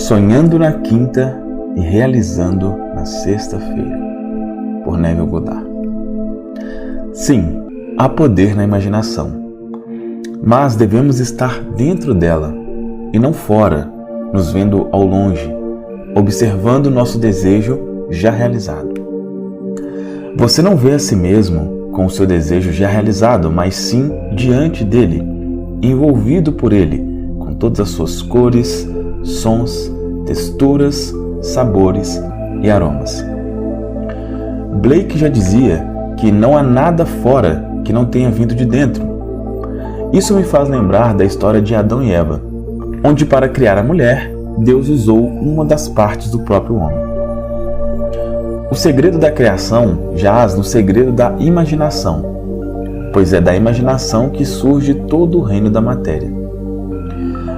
Sonhando na quinta e realizando na sexta-feira, por Neville Goddard. Sim, há poder na imaginação, mas devemos estar dentro dela e não fora, nos vendo ao longe, observando nosso desejo já realizado. Você não vê a si mesmo com o seu desejo já realizado, mas sim diante dele, envolvido por ele, com todas as suas cores, sons, texturas, sabores e aromas. Blake já dizia que não há nada fora que não tenha vindo de dentro. Isso me faz lembrar da história de Adão e Eva, onde para criar a mulher, Deus usou uma das partes do próprio homem. O segredo da criação jaz no segredo da imaginação, pois é da imaginação que surge todo o reino da matéria.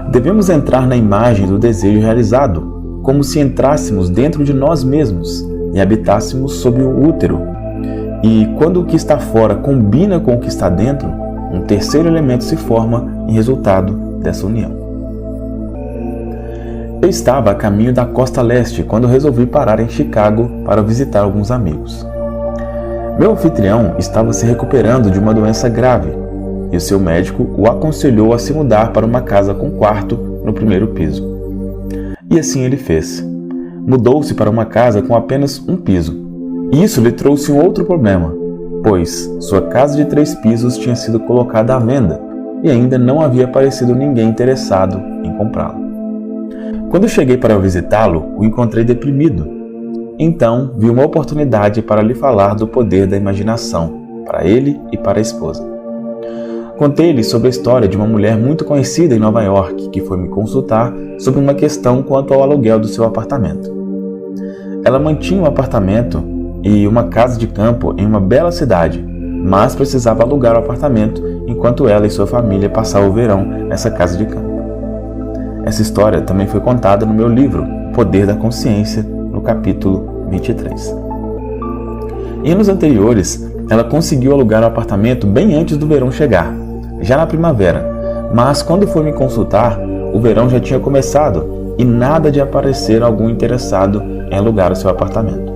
Devemos entrar na imagem do desejo realizado, como se entrássemos dentro de nós mesmos e habitássemos sob o útero. E quando o que está fora combina com o que está dentro, um terceiro elemento se forma em resultado dessa união. Eu estava a caminho da costa leste quando resolvi parar em Chicago para visitar alguns amigos. Meu anfitrião estava se recuperando de uma doença grave e o seu médico o aconselhou a se mudar para uma casa com quarto no primeiro piso. E assim ele fez. Mudou-se para uma casa com apenas um piso. E isso lhe trouxe um outro problema, pois sua casa de 3 pisos tinha sido colocada à venda e ainda não havia aparecido ninguém interessado em comprá-la. Quando cheguei para visitá-lo, o encontrei deprimido. Então, vi uma oportunidade para lhe falar do poder da imaginação, para ele e para a esposa. Contei-lhe sobre a história de uma mulher muito conhecida em Nova York que foi me consultar sobre uma questão quanto ao aluguel do seu apartamento. Ela mantinha um apartamento e uma casa de campo em uma bela cidade, mas precisava alugar o apartamento enquanto ela e sua família passavam o verão nessa casa de campo. Essa história também foi contada no meu livro Poder da Consciência, no capítulo 23. Em anos anteriores, ela conseguiu alugar o apartamento bem antes do verão chegar, já na primavera, mas quando foi me consultar, o verão já tinha começado e nada de aparecer algum interessado em alugar o seu apartamento.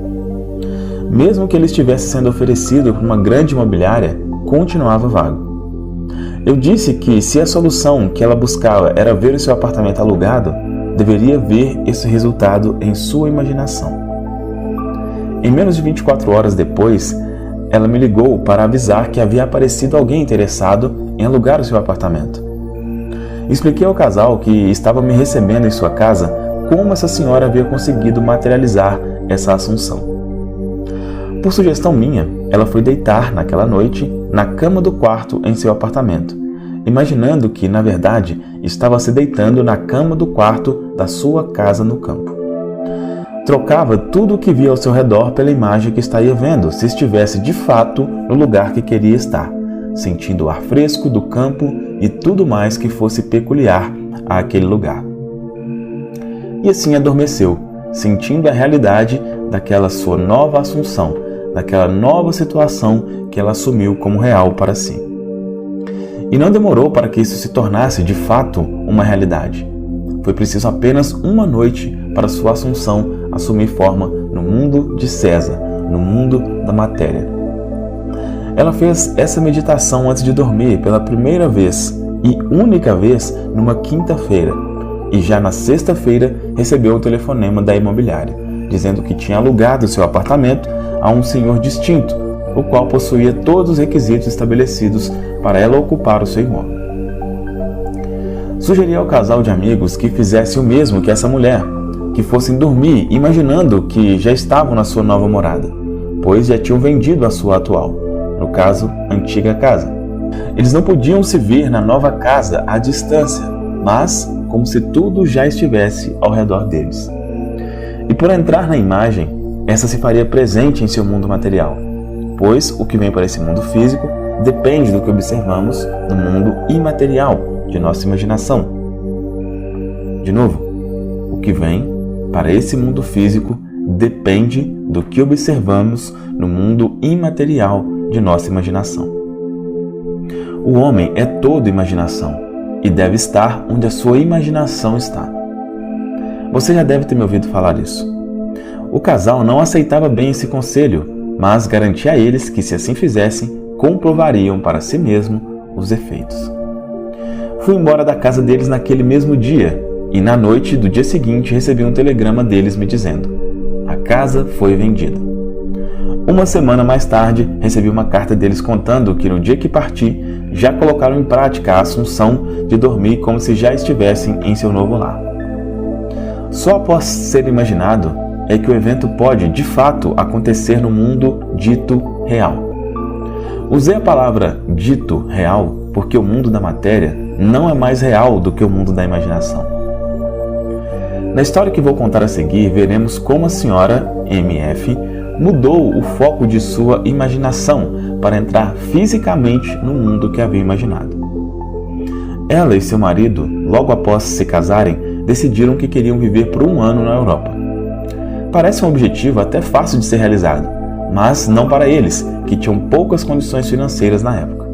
Mesmo que ele estivesse sendo oferecido por uma grande imobiliária, continuava vago. Eu disse que se a solução que ela buscava era ver o seu apartamento alugado, deveria ver esse resultado em sua imaginação. Em menos de 24 horas depois, ela me ligou para avisar que havia aparecido alguém interessado em alugar o seu apartamento. Expliquei ao casal que estava me recebendo em sua casa como essa senhora havia conseguido materializar essa assunção. Por sugestão minha, ela foi deitar naquela noite na cama do quarto em seu apartamento, imaginando que, na verdade, estava se deitando na cama do quarto da sua casa no campo. Trocava tudo o que via ao seu redor pela imagem que estaria vendo se estivesse de fato no lugar que queria estar, sentindo o ar fresco do campo e tudo mais que fosse peculiar àquele lugar. E assim adormeceu, sentindo a realidade daquela sua nova assunção, daquela nova situação que ela assumiu como real para si. E não demorou para que isso se tornasse de fato uma realidade. Foi preciso apenas uma noite para sua assunção assumir forma no mundo de César, no mundo da matéria. Ela fez essa meditação antes de dormir pela primeira vez e única vez numa quinta-feira, e já na sexta-feira recebeu o telefonema da imobiliária, dizendo que tinha alugado seu apartamento a um senhor distinto, o qual possuía todos os requisitos estabelecidos para ela ocupar o seu imóvel. Sugeri ao casal de amigos que fizesse o mesmo que essa mulher, que fossem dormir imaginando que já estavam na sua nova morada, pois já tinham vendido a sua atual, no caso, antiga casa. Eles não podiam se ver na nova casa à distância, mas como se tudo já estivesse ao redor deles. E por entrar na imagem, essa se faria presente em seu mundo material, pois o que vem para esse mundo físico depende do que observamos no mundo imaterial de nossa imaginação. De novo, o que vem para esse mundo físico depende do que observamos no mundo imaterial de nossa imaginação. O homem é todo imaginação e deve estar onde a sua imaginação está. Você já deve ter me ouvido falar isso. O casal não aceitava bem esse conselho, mas garantia a eles que, se assim fizessem, comprovariam para si mesmo os efeitos. Fui embora da casa deles naquele mesmo dia e, na noite do dia seguinte, recebi um telegrama deles me dizendo: a casa foi vendida. Uma semana mais tarde, recebi uma carta deles contando que, no dia que parti, já colocaram em prática a assunção de dormir como se já estivessem em seu novo lar. Só após ser imaginado é que o evento pode, de fato, acontecer no mundo dito real. Usei a palavra dito real porque o mundo da matéria não é mais real do que o mundo da imaginação. Na história que vou contar a seguir, veremos como a senhora MF mudou o foco de sua imaginação para entrar fisicamente no mundo que havia imaginado. Ela e seu marido, logo após se casarem, decidiram que queriam viver por um ano na Europa. Parece um objetivo até fácil de ser realizado, mas não para eles, que tinham poucas condições financeiras na época.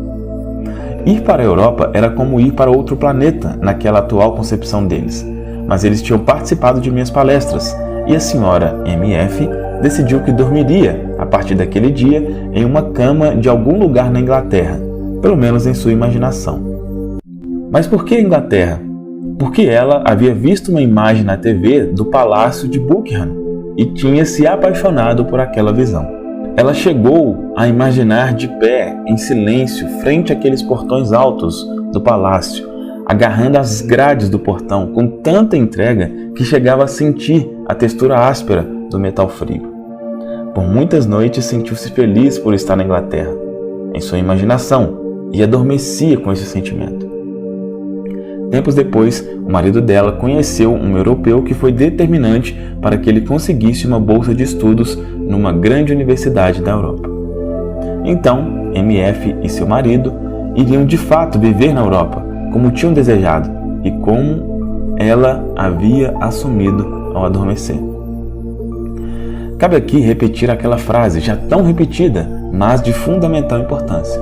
Ir para a Europa era como ir para outro planeta naquela atual concepção deles, mas eles tinham participado de minhas palestras e a senhora MF decidiu que dormiria, a partir daquele dia, em uma cama de algum lugar na Inglaterra, pelo menos em sua imaginação. Mas por que Inglaterra? Porque ela havia visto uma imagem na TV do Palácio de Buckingham e tinha se apaixonado por aquela visão. Ela chegou a imaginar de pé, em silêncio, frente àqueles portões altos do palácio, agarrando as grades do portão com tanta entrega que chegava a sentir a textura áspera do metal frio. Por muitas noites sentiu-se feliz por estar na Inglaterra, em sua imaginação, e adormecia com esse sentimento. Tempos depois, o marido dela conheceu um europeu que foi determinante para que ele conseguisse uma bolsa de estudos numa grande universidade da Europa. Então, MF e seu marido iriam de fato viver na Europa, como tinham desejado e como ela havia assumido ao adormecer. Cabe aqui repetir aquela frase já tão repetida, mas de fundamental importância.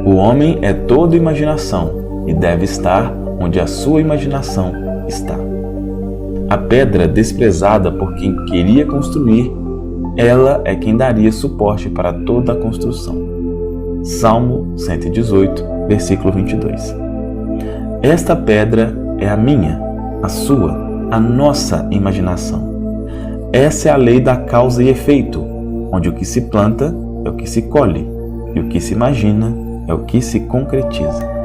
O homem é todo imaginação e deve estar onde a sua imaginação está. A pedra desprezada por quem queria construir, ela é quem daria suporte para toda a construção. Salmo 118, versículo 22. Esta pedra é a minha, a sua, a nossa imaginação. Essa é a lei da causa e efeito, onde o que se planta é o que se colhe, e o que se imagina é o que se concretiza.